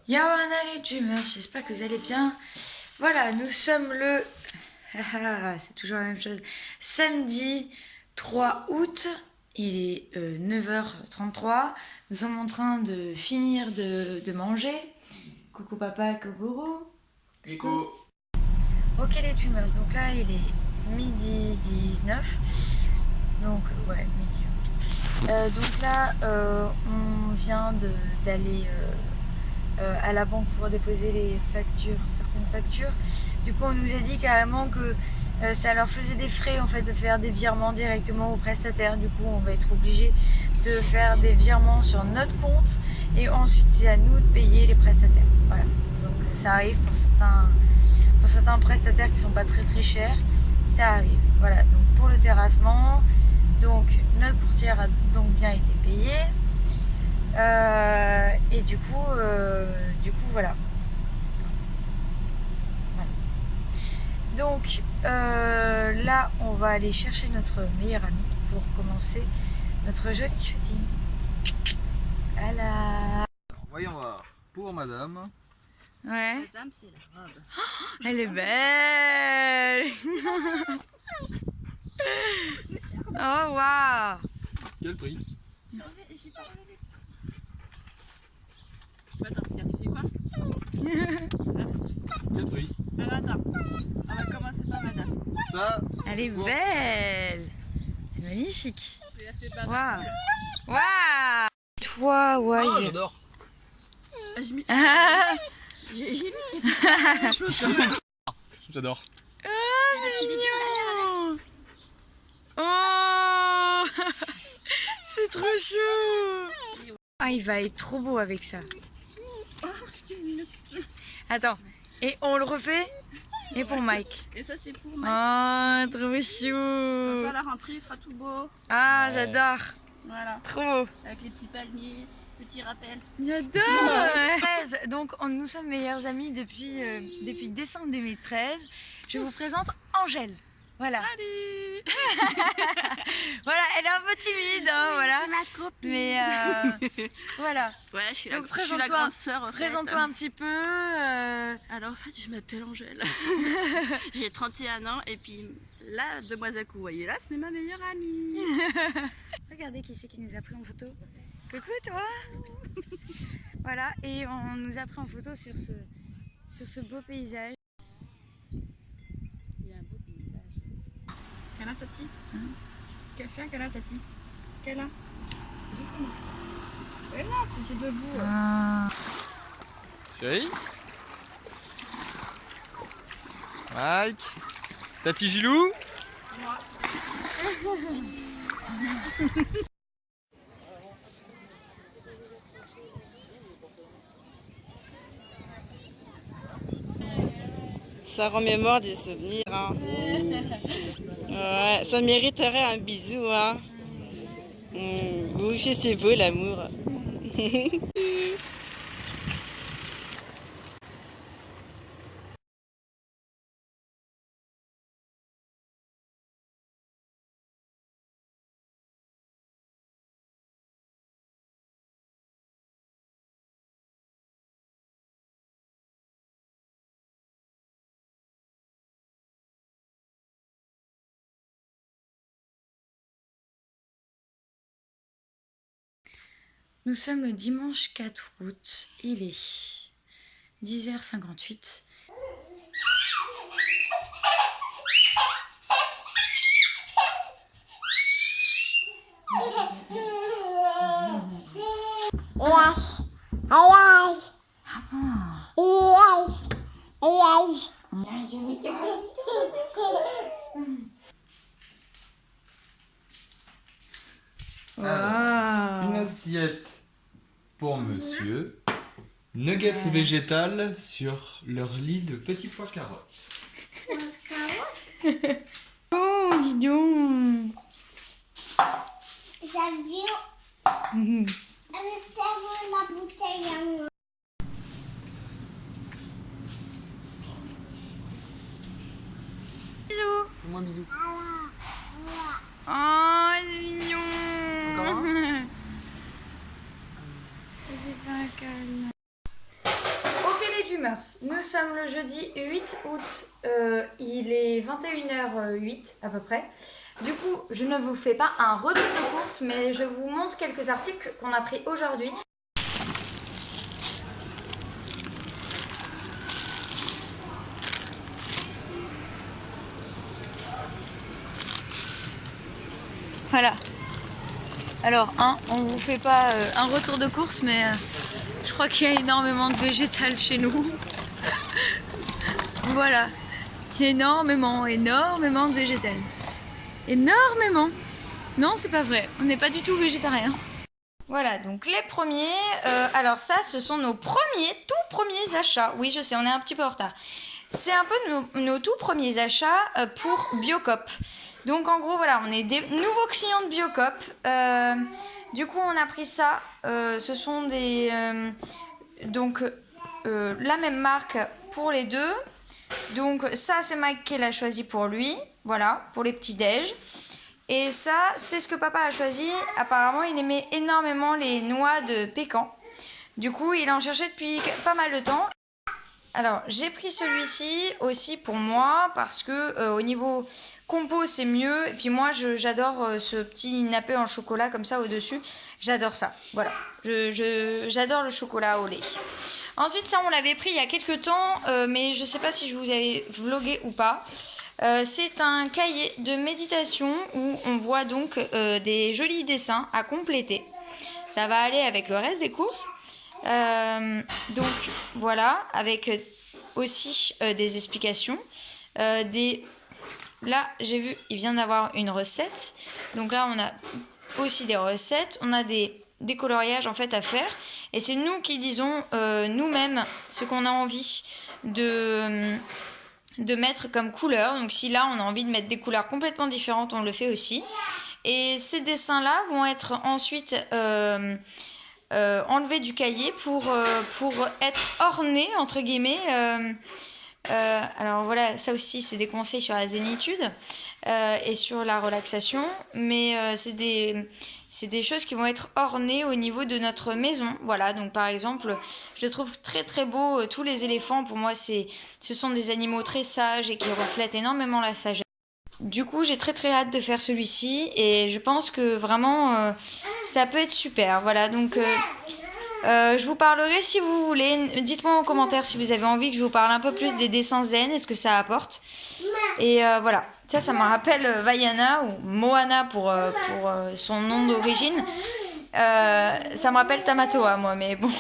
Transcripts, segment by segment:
Yo les dreamers, j'espère que vous allez bien. Voilà, nous sommes le... c'est toujours la même chose. Samedi 3 août, il est 9h33. Nous sommes en train de finir de manger. Coucou papa, coucou. Nico. Ok les dreamers, donc là il est midi 19. Donc ouais, midi. Donc là on vient d'aller... à la banque pour déposer les factures, certaines factures. Du coup on nous a dit carrément que ça leur faisait des frais en fait de faire des virements directement aux prestataires. Du coup on va être obligé de faire des virements sur notre compte et ensuite c'est à nous de payer les prestataires. Voilà. Donc ça arrive pour certains prestataires qui sont pas très très chers. Ça arrive. Voilà. Donc pour le terrassement, donc notre courtière a donc bien été payée. Et du coup voilà. Donc là on va aller chercher notre meilleur ami pour commencer notre joli shooting. Voilà. Alors, voyons voir. Pour madame. Ouais. Madame, c'est la robe. Elle est belle. Oh waouh. Quel prix? Attends, regarde, tu sais quoi? Quel prix? Alors attends, on va commencer par madame. Ça. Elle est pour- belle. C'est magnifique. C'est la fait Waouh. Waouh. Toi, ouais. Ah, j'adore. J'ai mis Ah, quelque chose quand même. J'adore. c'est mignon. Oh. C'est trop chou. Ah, il va être trop beau avec ça. Attends, et on le refait? Et pour Mike. Et ça, c'est pour Mike. Oh, trop Comme chou. ça, à la rentrée, il sera tout beau. Ah, Ouais. j'adore. Voilà. Trop beau. Avec les petits palmiers, petits rappels. J'adore. Donc, nous sommes meilleurs amis depuis décembre 2013. Je vous présente Angèle. Voilà. Allez. Voilà, elle est un peu timide, hein, voilà. C'est ma copine. Mais voilà. Ouais, je suis Donc, je suis la présente-toi. grande sœur. En fait. Présente-toi un petit peu. Alors, en fait, je m'appelle Angèle. J'ai 31 ans. Et puis, la demoiselle que vous voyez là, c'est ma meilleure amie. Regardez qui c'est qui nous a pris en photo. Coucou toi. Voilà, et on nous a pris en photo sur ce beau paysage. Il y a un beau paysage. Câlin, Tati. Fais un câlin, Tati. Câlin. Doucement. Mais non, tu es debout. Ah. Chérie. Mike. Tati Gilou. Ça remémore des souvenirs. Hein. Ouais, ça mériterait un bisou. Hein. Vous aussi, c'est beau l'amour. Nous sommes le dimanche 4 août, il est 10h58. Une assiette pour monsieur. Nuggets végétales sur leur lit de petits pois carottes. Oh, dis donc. Ça vient. Ça vaut la bouteille à moi. Bisous. Fais-moi un bisou. Oh, c'est mignon. Encore un? J'ai fait un câlin. Nous sommes le jeudi 8 août, il est 21h08 à peu près. Du coup, je ne vous fais pas un retour de course, mais je vous montre quelques articles qu'on a pris aujourd'hui. Voilà. Alors, on vous fait pas un retour de course, mais je crois qu'il y a énormément de végétal chez nous. Voilà. Il y a énormément de végétal. Énormément. Non, c'est pas vrai. On n'est pas du tout végétarien. Voilà, donc les premiers. Alors ça, ce sont nos tout premiers achats. Oui, je sais, on est un petit peu en retard. C'est un peu nos tout premiers achats pour Biocop. Donc en gros, voilà, on est des nouveaux clients de Biocop. Du coup, on a pris ça. Ce sont des... la même marque pour les deux. Donc ça, c'est Mike qui l'a choisi pour lui. Voilà, pour les petits déj. Et ça, c'est ce que papa a choisi. Apparemment, il aimait énormément les noix de pécan. Du coup, il en cherchait depuis pas mal de temps. Alors, j'ai pris celui-ci aussi pour moi parce que au niveau compo, c'est mieux. Et puis moi, j'adore ce petit nappé en chocolat comme ça au-dessus. J'adore ça. Voilà. J'adore le chocolat au lait. Ensuite, ça, on l'avait pris il y a quelques temps, mais je sais pas si je vous avais vlogué ou pas. C'est un cahier de méditation où on voit donc des jolis dessins à compléter. Ça va aller avec le reste des courses. Donc voilà, avec aussi des explications. Là, j'ai vu, il vient d'avoir une recette. Donc là, on a aussi des recettes. On a des coloriages en fait à faire. Et c'est nous qui disons nous-mêmes ce qu'on a envie de mettre comme couleur. Donc si là, on a envie de mettre des couleurs complètement différentes, on le fait aussi. Et ces dessins-là vont être ensuite... enlevé du cahier pour être orné entre guillemets. Alors voilà, ça aussi c'est des conseils sur la zénitude et sur la relaxation, mais c'est des choses qui vont être ornées au niveau de notre maison. Voilà, donc par exemple, je trouve très très beau tous les éléphants. Pour moi, ce sont des animaux très sages et qui reflètent énormément la sagesse. Du coup, j'ai très très hâte de faire celui-ci et je pense que vraiment ça peut être super. Voilà, donc je vous parlerai si vous voulez. Dites-moi en commentaire si vous avez envie que je vous parle un peu plus des dessins zen et ce que ça apporte. Et voilà, ça me rappelle Vaiana ou Moana pour son nom d'origine. Ça me rappelle Tamatoa, moi, mais bon,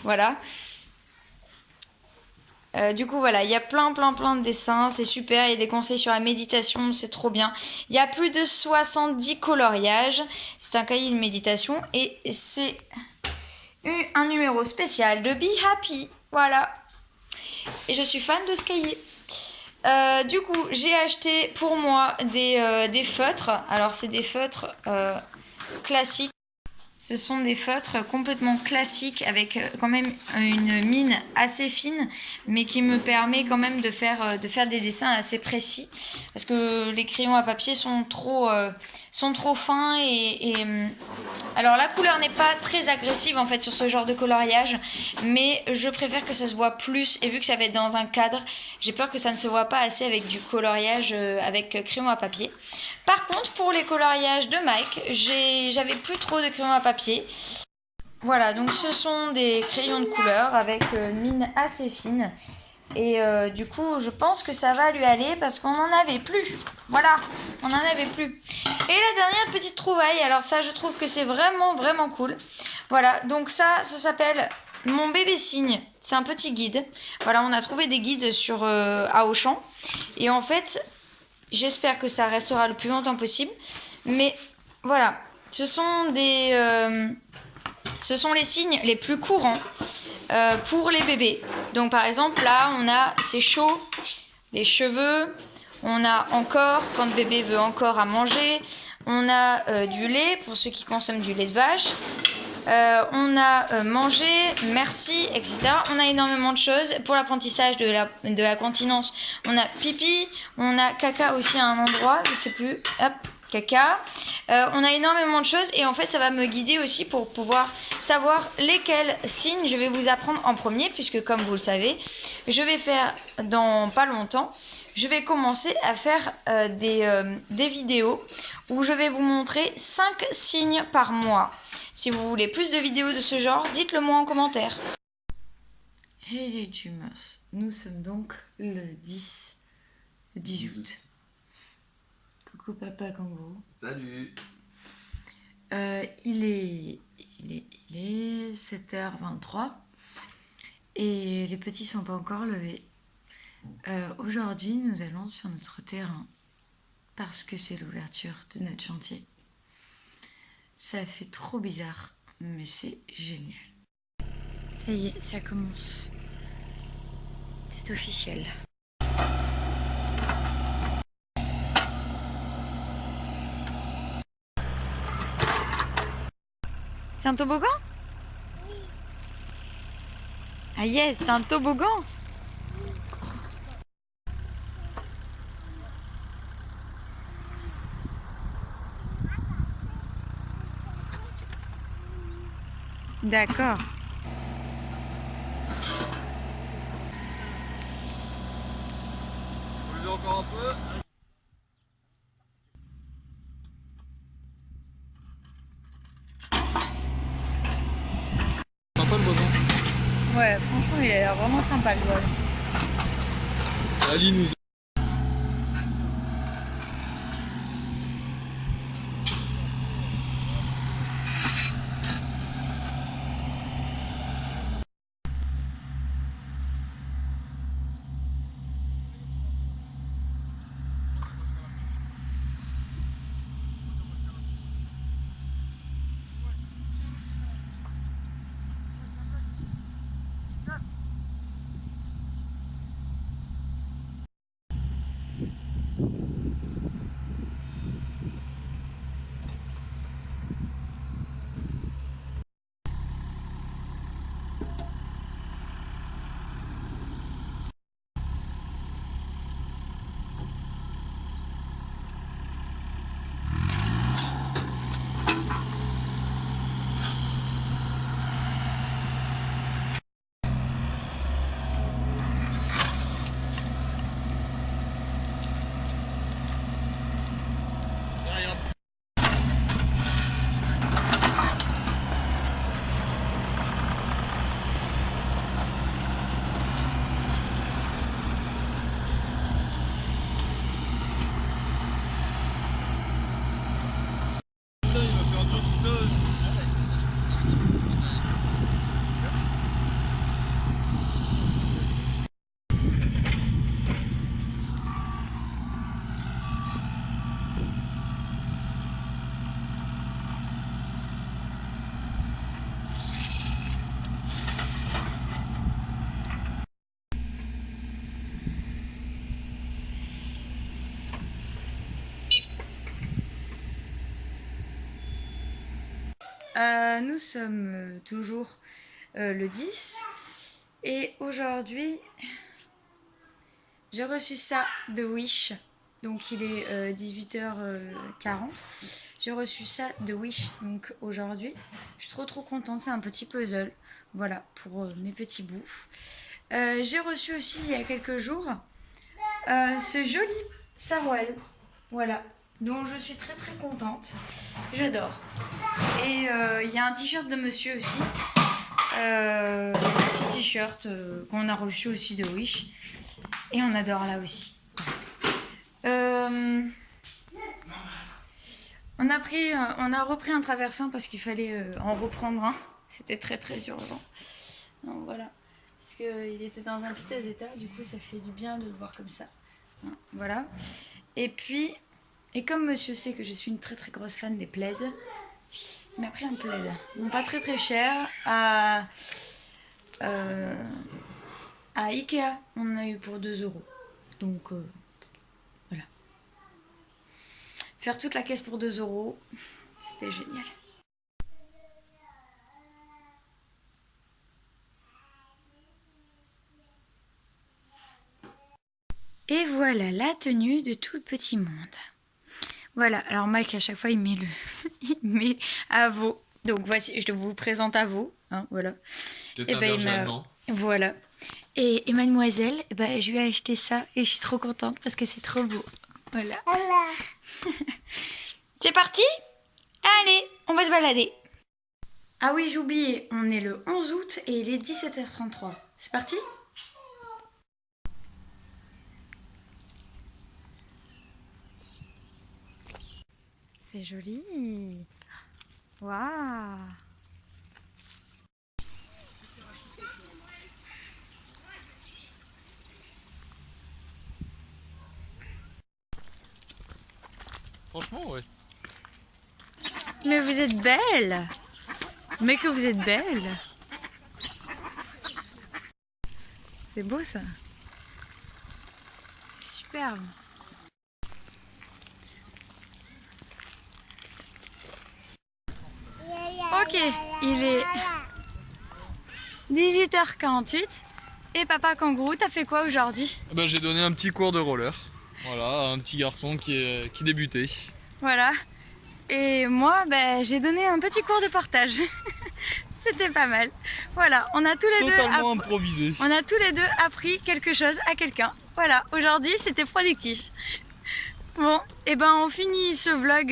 voilà. Du coup voilà, il y a plein de dessins, c'est super, il y a des conseils sur la méditation, c'est trop bien. Il y a plus de 70 coloriages, c'est un cahier de méditation et c'est un numéro spécial de Be Happy, voilà. Et je suis fan de ce cahier. Du coup, j'ai acheté pour moi des feutres, alors c'est des feutres classiques. Ce sont des feutres complètement classiques avec quand même une mine assez fine, mais qui me permet quand même de faire des dessins assez précis. Parce que les crayons à papier sont trop fins alors la couleur n'est pas très agressive en fait sur ce genre de coloriage, mais je préfère que ça se voit plus. Et vu que ça va être dans un cadre, j'ai peur que ça ne se voit pas assez avec du coloriage avec crayon à papier. Par contre, pour les coloriages de Mike, j'avais plus trop de crayons à papier. Voilà, donc ce sont des crayons de couleur avec une mine assez fine. Et du coup, je pense que ça va lui aller parce qu'on n'en avait plus. Voilà, on n'en avait plus. Et la dernière petite trouvaille, alors ça, je trouve que c'est vraiment cool. Voilà, donc ça s'appelle Mon bébé cygne. C'est un petit guide. Voilà, on a trouvé des guides à Auchan. Et en fait... J'espère que ça restera le plus longtemps possible. Mais voilà, ce sont les signes les plus courants pour les bébés. Donc par exemple, là, on a c'est chaud, les cheveux. On a encore, quand le bébé veut encore à manger. On a du lait, pour ceux qui consomment du lait de vache. On a mangé, merci, etc. On a énormément de choses. Pour l'apprentissage de la continence, on a pipi, on a caca aussi à un endroit, je sais plus, hop, caca. On a énormément de choses et en fait ça va me guider aussi pour pouvoir savoir lesquels signes je vais vous apprendre en premier, puisque comme vous le savez, je vais faire dans pas longtemps, je vais commencer à faire des vidéos où je vais vous montrer 5 signes par mois. Si vous voulez plus de vidéos de ce genre, dites-le moi en commentaire. Hey les Dreamers, nous sommes donc le 10 août. Coucou papa kangourou. Salut. Il est 7h23 et les petits sont pas encore levés. Aujourd'hui, nous allons sur notre terrain parce que c'est l'ouverture de notre chantier. Ça fait trop bizarre, mais c'est génial. Ça y est, ça commence. C'est officiel. C'est un toboggan? Oui. Ah yes, c'est un toboggan. D'accord. Vous levez encore un peu? Sympa le voisin. Ouais, franchement, il a l'air vraiment sympa le vol. Ali nous Nous sommes toujours le 10 et aujourd'hui j'ai reçu ça de Wish, donc il est 18h40. J'ai reçu ça de Wish donc aujourd'hui. Je suis trop contente, c'est un petit puzzle, voilà, pour mes petits bouts. J'ai reçu aussi il y a quelques jours ce joli sarouel, voilà, dont je suis très contente, j'adore. Et il y a un t-shirt de monsieur aussi, un petit t-shirt qu'on a reçu aussi de Wish, et on adore là aussi. On a repris un traversin parce qu'il fallait en reprendre un, c'était très urgent. Donc voilà, parce qu'il était dans un piteux état, du coup ça fait du bien de le voir comme ça. Voilà. Et puis, et comme monsieur sait que je suis une très grosse fan des plaids, il m'a pris un plaid. Bon, pas très cher, à Ikea, on en a eu pour 2 €. Donc voilà. Faire toute la caisse pour 2 €, c'était génial. Et voilà la tenue de tout le petit monde. Voilà, alors Mike à chaque fois il met il met à veau. Donc voici, je vous présente à veau, hein, voilà. C'est Et un ben, berger allemand. voilà. Et mademoiselle, ben, je lui ai acheté ça et je suis trop contente parce que c'est trop beau. Voilà. Voilà. C'est parti? Allez, on va se balader. Ah oui, j'ai oublié, on est le 11 août et il est 17h33. C'est parti? C'est joli. Waouh. Franchement, ouais. Mais vous êtes belle. Mais que vous êtes belle. C'est beau ça. C'est superbe. Ok, il est 18h48 et papa kangourou, t'as fait quoi aujourd'hui? Ben, j'ai donné un petit cours de roller. Voilà, à un petit garçon qui débutait. Voilà. Et moi, ben, j'ai donné un petit cours de portage. C'était pas mal. Voilà, on a tous les Totalement deux improvisé. on a tous les deux appris quelque chose à quelqu'un. Voilà, aujourd'hui c'était productif. Bon, et ben on finit ce vlog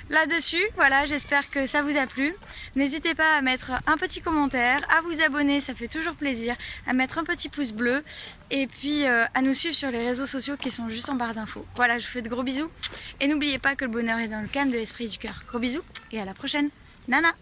là-dessus. Voilà, j'espère que ça vous a plu. N'hésitez pas à mettre un petit commentaire, à vous abonner, ça fait toujours plaisir, à mettre un petit pouce bleu et puis à nous suivre sur les réseaux sociaux qui sont juste en barre d'infos. Voilà, je vous fais de gros bisous et n'oubliez pas que le bonheur est dans le calme de l'esprit et du cœur. Gros bisous et à la prochaine. Nana!